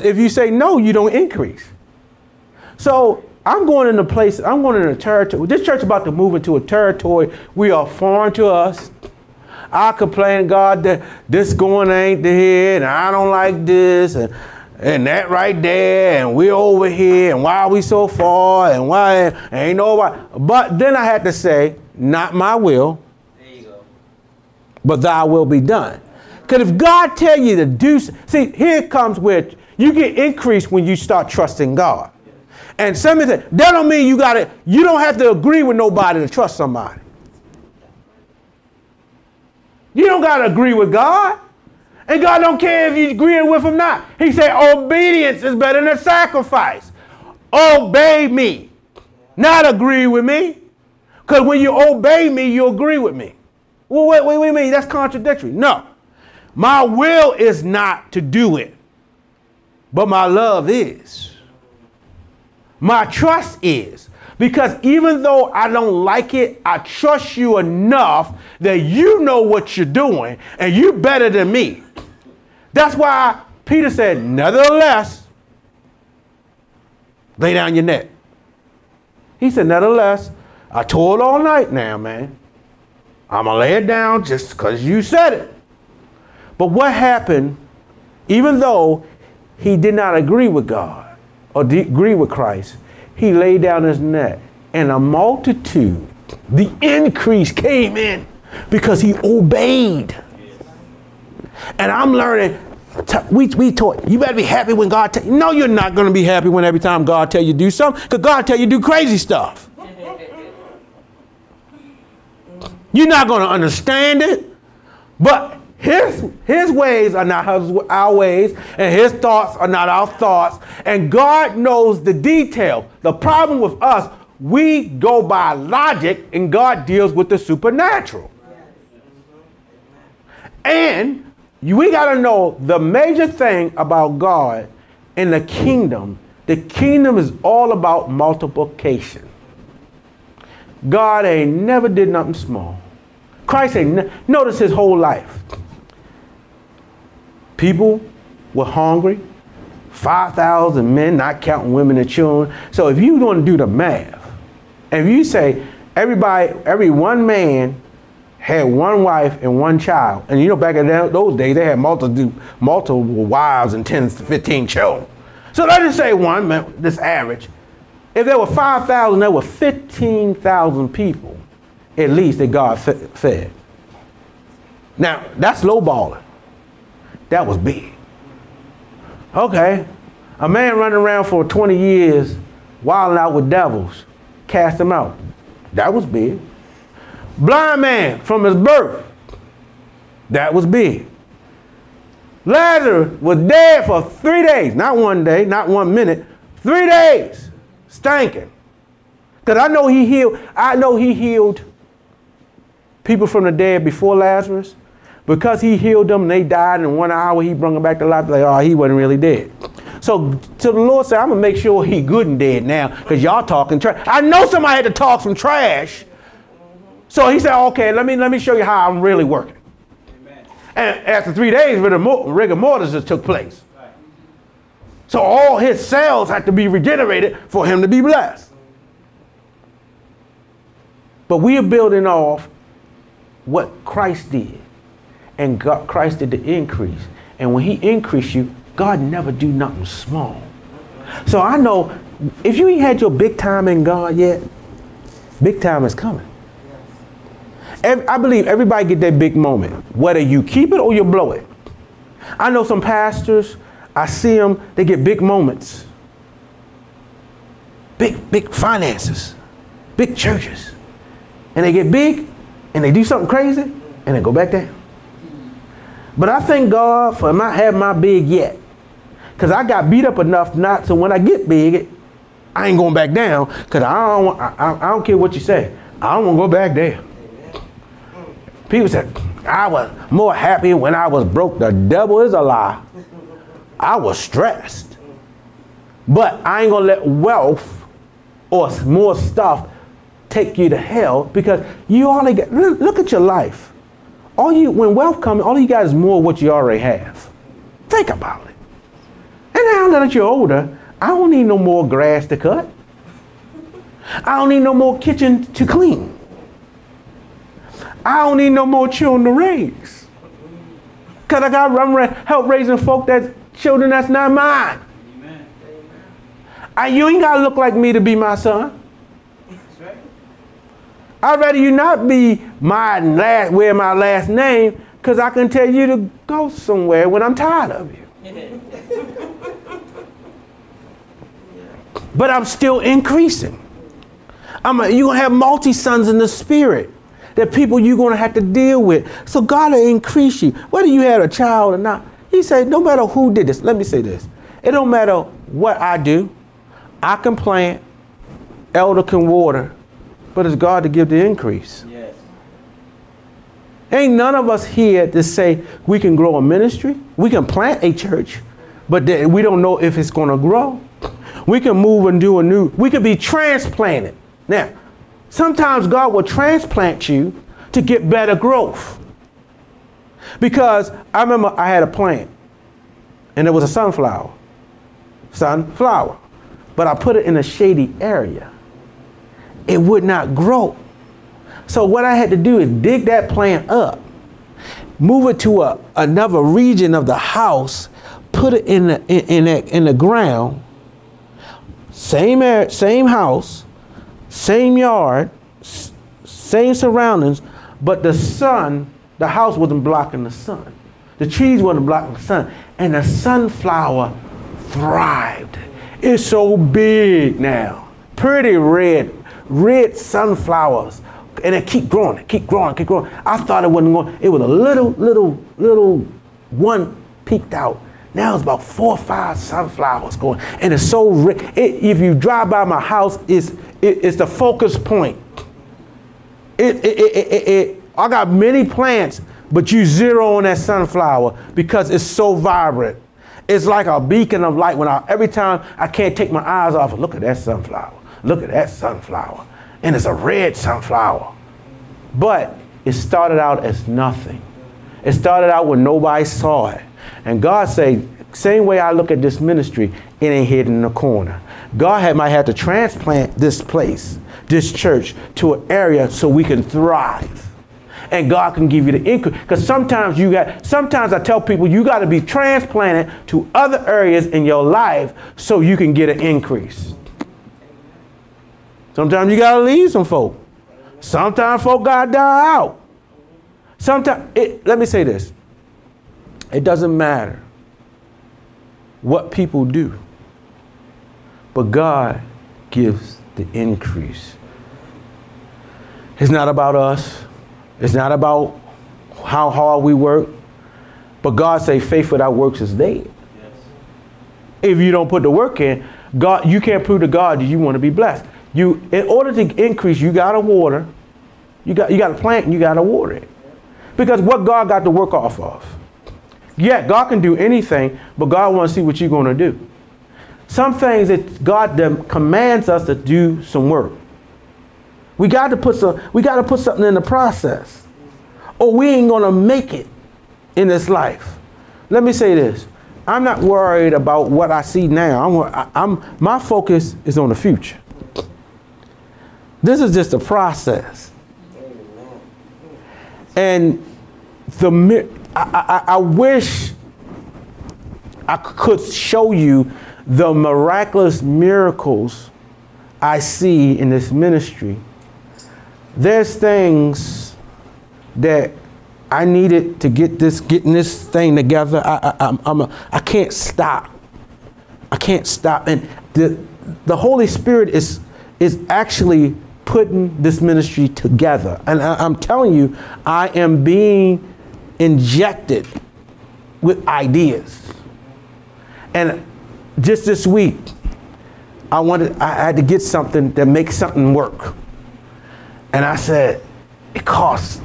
if you say no, you don't increase. So I'm going in a place, I'm going in a territory. This church is about to move into a territory we are foreign to us. I complain, God, that this going ain't here, and I don't like this, and that right there, and we're over here, and why are we so far, and why ain't nobody. But then I had to say, not my will, there you go, but thy will be done. Because if God tell you to do, see, here comes where you get increased when you start trusting God. And somebody said, that don't mean you don't have to agree with nobody to trust somebody. You don't got to agree with God. And God don't care if you agree with him or not. He said, obedience is better than sacrifice. Obey me, not agree with me. Because when you obey me, you agree with me. Well, what do you mean? That's contradictory. No. My will is not to do it, but my love is. My trust is. Because even though I don't like it, I trust you enough that you know what you're doing and you're better than me. That's why Peter said, nevertheless, lay down your net. He said, nevertheless, I toiled all night now, man. I'm going to lay it down just because you said it. But what happened, even though he did not agree with God or agree with Christ, he laid down his net, and a multitude, the increase came in because he obeyed. And I'm learning, we taught, you better be happy when God tells you. No, you're not going to be happy when every time God tells you to do something, because God tells you to do crazy stuff. You're not going to understand it, but his ways are not our ways, and his thoughts are not our thoughts. And God knows the detail. The problem with us, we go by logic, and God deals with the supernatural. And we got to know the major thing about God in the kingdom. The kingdom is all about multiplication. God ain't never did nothing small. Christ ain't notice his whole life. People were hungry, 5,000 men, not counting women and children. So if you want to do the math, and if you say every one man had one wife and one child, and you know back in those days they had multiple wives and 10 to 15 children. So let's just say one, this average. If there were 5,000, there were 15,000 people at least that God fed. Now that's lowballing. That was big. Okay, a man running around for 20 years, wilding out with devils, cast him out. That was big. Blind man from his birth. That was big. Lazarus was dead for 3 days, not 1 day, not 1 minute, 3 days, stinking. Because I know he healed people from the dead before Lazarus. Because he healed them and they died in 1 hour, he brought them back to life. Like, oh, he wasn't really dead. So the Lord said, I'm going to make sure he good and dead now because y'all talking trash. I know somebody had to talk some trash. So he said, okay, let me show you how I'm really working. Amen. And after 3 days, rigor mortis just took place. Right. So all his cells had to be regenerated for him to be blessed. But we are building off what Christ did. And Christ did the increase. And when he increased you, God never do nothing small. So I know if you ain't had your big time in God yet, big time is coming. I believe everybody get their big moment, whether you keep it or you blow it. I know some pastors, I see them, they get big moments. Big finances, big churches. And they get big and they do something crazy and they go back down. But I thank God for not having my big yet. Because I got beat up enough not so when I get big, I ain't going back down. Because I don't care what you say. I don't want to go back there. People said, I was more happy when I was broke. The devil is a lie. I was stressed. But I ain't going to let wealth or more stuff take you to hell because you only get, look at your life. When wealth comes, all you got is more of what you already have. Think about it. And now that you're older, I don't need no more grass to cut. I don't need no more kitchen to clean. I don't need no more children to raise. Because I got to help raising folk children that's not mine. Amen. You ain't got to look like me to be my son. That's right. I'd rather you not be wear my last name, because I can tell you to go somewhere when I'm tired of you. But I'm still increasing. You're going to have multi-sons in the spirit. That people you're going to have to deal with. So God will increase you. Whether you had a child or not. He said, no matter who did this. Let me say this. It don't matter what I do. I can plant. Elder can water. But it's God to give the increase. Yes. Ain't none of us here to say we can grow a ministry. We can plant a church. But we don't know if it's going to grow. We can move and do we can be transplanted. Now, sometimes God will transplant you to get better growth. Because I remember I had a plant and it was a sunflower. But I put it in a shady area. It would not grow. So what I had to do is dig that plant up, move it to another region of the house, put it in the ground, same house, same yard, same surroundings, but the house wasn't blocking the sun. The trees wasn't blocking the sun. And the sunflower thrived. It's so big now. Pretty red sunflowers. And it keep growing. I thought it wasn't going. It was a little one peeked out. Now it's about 4 or 5 sunflowers going. And it's so rich. If you drive by my house, it's the focus point. I got many plants, but you zero on that sunflower because it's so vibrant. It's like a beacon of light. Every time I can't take my eyes off it. Look at that sunflower. Look at that sunflower. And it's a red sunflower. But it started out as nothing. It started out when nobody saw it. And God said, same way I look at this ministry, it ain't hidden in the corner. God might have to transplant this place, this church, to an area so we can thrive. And God can give you the increase. Because sometimes I tell people you got to be transplanted to other areas in your life so you can get an increase. Sometimes you got to leave some folk. Sometimes folk got to die out. Let me say this. It doesn't matter what people do, but God gives the increase. It's not about us. It's not about how hard we work. But God say faith without works is dead. Yes. If you don't put the work in, God, you can't prove to God that you want to be blessed. In order to increase, you got to water. You got to plant and you got to water it. Because what God got to work off of. Yeah, God can do anything, but God wants to see what you're going to do. Some things that God commands us to do some work. We got to put something in the process, or we ain't going to make it in this life. Let me say this. I'm not worried about what I see now. My focus is on the future. This is just a process. And I wish I could show you the miraculous miracles I see in this ministry. There's things that I needed to getting this thing together. I can't stop. I can't stop. And the Holy Spirit is actually putting this ministry together. And I'm telling you, I am being injected with ideas. And just this week, I had to get something that makes something work. And I said, it costs.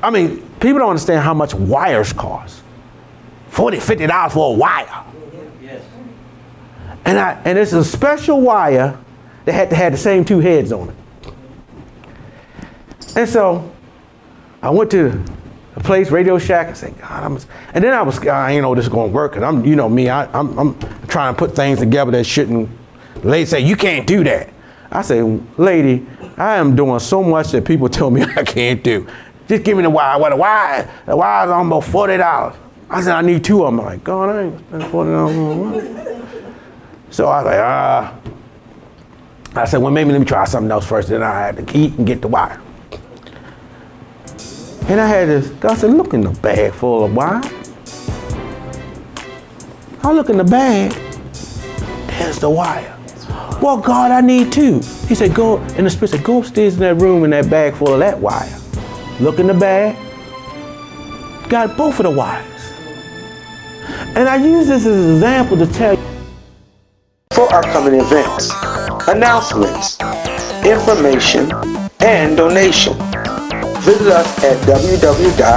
I mean, people don't understand how much wires cost. $40, $50 for a wire. Yes. And it's a special wire that had to have the same 2 heads on it. And so I went to the place, Radio Shack. I said, God, and then I ain't know this is gonna work, cause I'm, you know me, I'm trying to put things together that shouldn't. The lady say, you can't do that. I say, lady, I am doing so much that people tell me I can't do. Just give me the wire. Well, the wire is almost $40. I said, I need 2 of them. I'm like, God, I ain't spending $40. So I was like, I said, well, maybe let me try something else first. Then I had to eat and get the wire. And I had this, God said, look in the bag full of wire. I look in the bag, there's the wire. Well, God, I need 2. He said, go, and the Spirit said, go upstairs in that room in that bag full of that wire. Look in the bag, got both of the wires. And I use this as an example to tell you. For upcoming events, announcements, information, and donation, visit us at www.gpwm.org.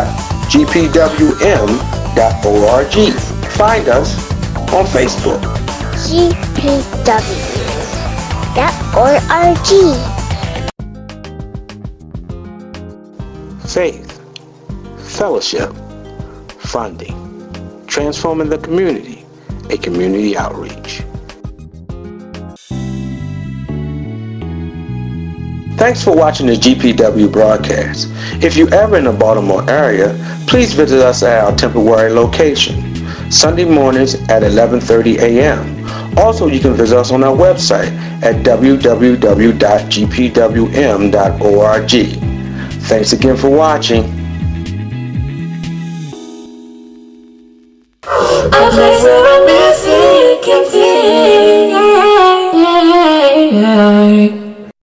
Find us on Facebook. GPW.org. Faith, fellowship, funding, transforming the community, a community outreach. Thanks for watching the GPW broadcast. If you're ever in the Baltimore area, please visit us at our temporary location, Sunday mornings at 11:30 a.m. Also, you can visit us on our website at www.gpwm.org. Thanks again for watching.